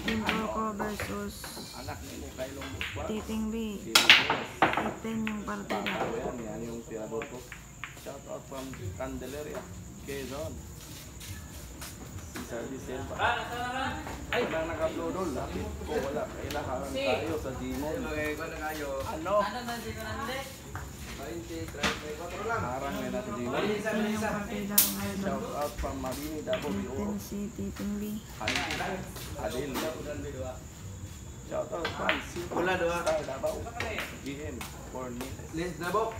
Team Porco versus Titing B. 8-10 yung partida. Yan yung tirador ko. Shout out from Candelaria, Quezon. Si Sardi Selva. Ay, lang nag-upload doon. Lapit ko, wala. Kailangan tayo sa Gmon. Ano? Harang nila sa Gmon. 8-10 yung partida. Shout out from Mabini, Davao, Bioro. 8-10 si Titing B. Adil. Shout out from Star Davao. GM, Cornelis. Les Davao.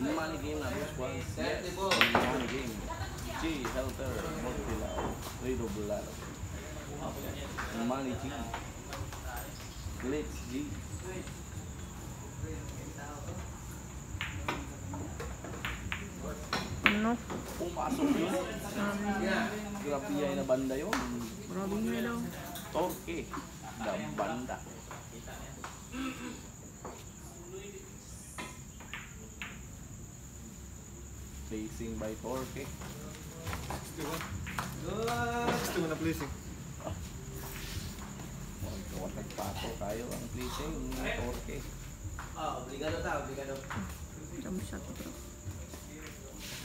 Money game na this one. Yes. Money game. G. Helter. Mortilao. Rido Bularo. Money G. Let's G. Ano? Pumasok yun. Grabe yan na banda yun. Grabe nga daw. Torque. The banda. Placing by Torque. Gusto mo na placing. Huwag nagpato tayo ang placing ng Torque. Obligado ta, obligado. Jump shot bro.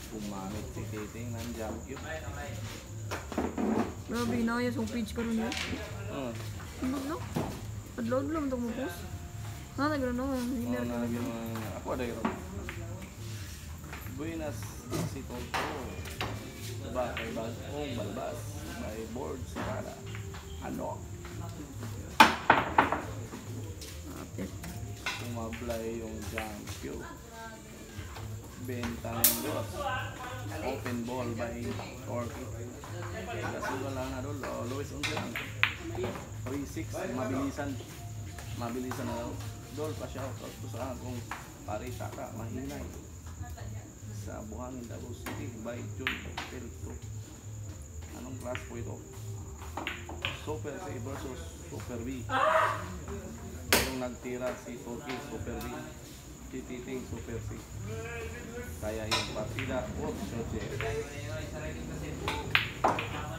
Pumamit si Titing ng jump cube. Grabe na yung page ko rin yun. Hindi no? Padload lang itong mapos. Nagano yung winner ka na yun. Ako ada yun. Buenas si Toto. Bakay Bagong Balbas. By board Sarada. Ano? Kapit. Umablay yung jump cube. Benta ng dos. Open ball by Torque. Kasi wala na doon. Luis Unti lang. 3-6. Mabilisan na daw. Dol pa siya. Tapos saan kung pare taka. Mahinay. Sa Buhangin Davao City by Jun Pelto. Anong class po ito? Super C versus Super B. Yung nagtira si Torque Super B. Si Titing Super C. Kaya yung partida o Soche.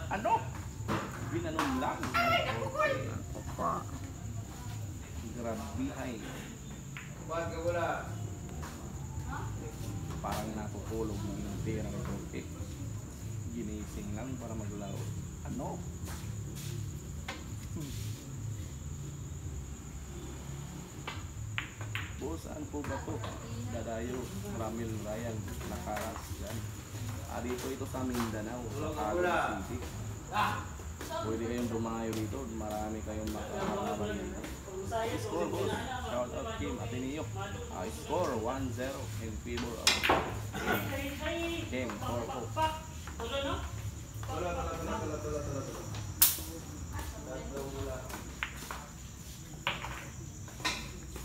Ano? Binanon lang. Pa. Grabihay. Parang natutulog ng tira ng Torque. Ginising lang para maglaro. Ano? Saan po ba ito? Dadayo, Ramil Ryan, Nakaras, yan. Dito ito sa Mindanao, sa Quezon City. Pwede kayong dumayo dito, marami kayong makakaraman dito. Score boss, shout out Kim Ateneo. Score 1-0 in favor of Kim Porco.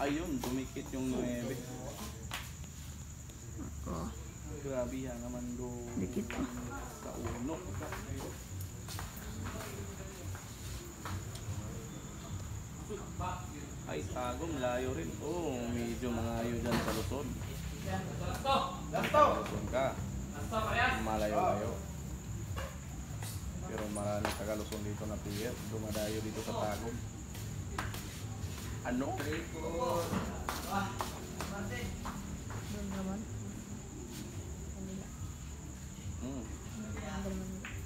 Ayun, dumikit yung 9. Ako. Grabe yan naman do. Dikit pa. Sa uno. Ay, Tagum, layo rin. Medyo malayo dyan sa Luzon. Luzon ka. Malayo-layo. Pero marami taga Luzon dito na player. Dumadayo dito sa Tagum. Ano? Doon naman.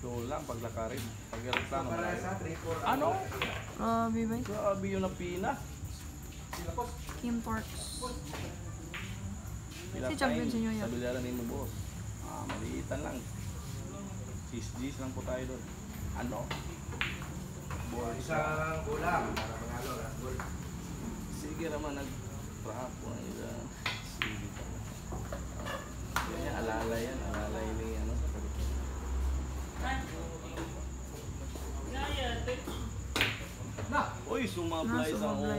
So lang paglakarin. Pagreklamo na. Ano? Bibay. Grabe yung napina. Kim Parks. Pila Si champion time si Nyoya. sa bilyaran ni mo boss. Maliitan lang. 6Gs lang po tayo doon. Ano? Isang bola para manalo. Sige naman nag-trap po na ila. Sige pa. Yan, alalay yan. Alalay ni ano. Uy, sumablay sa 8.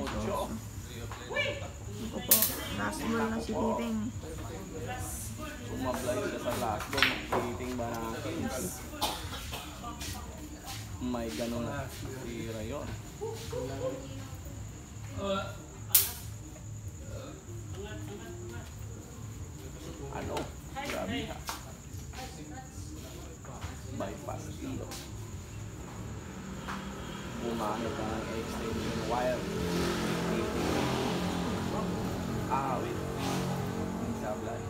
Ito po. Last ball na si Titing. Sumablay siya sa last ball. Titing Barakins. May ganun na si Rayon. Ano? Grabe Iha. Bypass iyo. Gumamit ka ng extension wire. Awit. Yung sablay.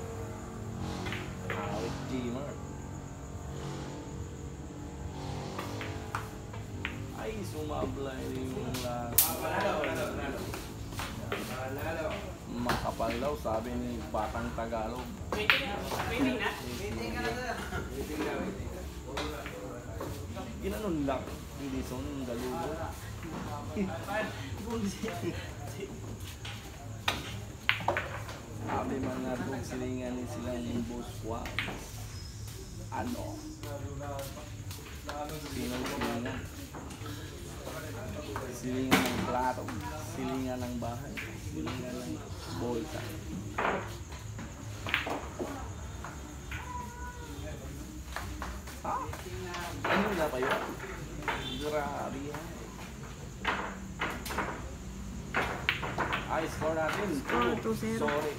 Awit Jimmer. Ay, sumablay yung lasa. Makapal daw, sabi ni Batang Tagalog. Ginanon lang. Hindi son yung galugo. Sabi mga silingan ni silang buswa. Ano? Sinong silingan? Silingan ng plato, silingan ng bahay, silingan ng bolsa. Ano na pa yun? Grabe yan. Ay, score natin. Score 2-0. Sorry.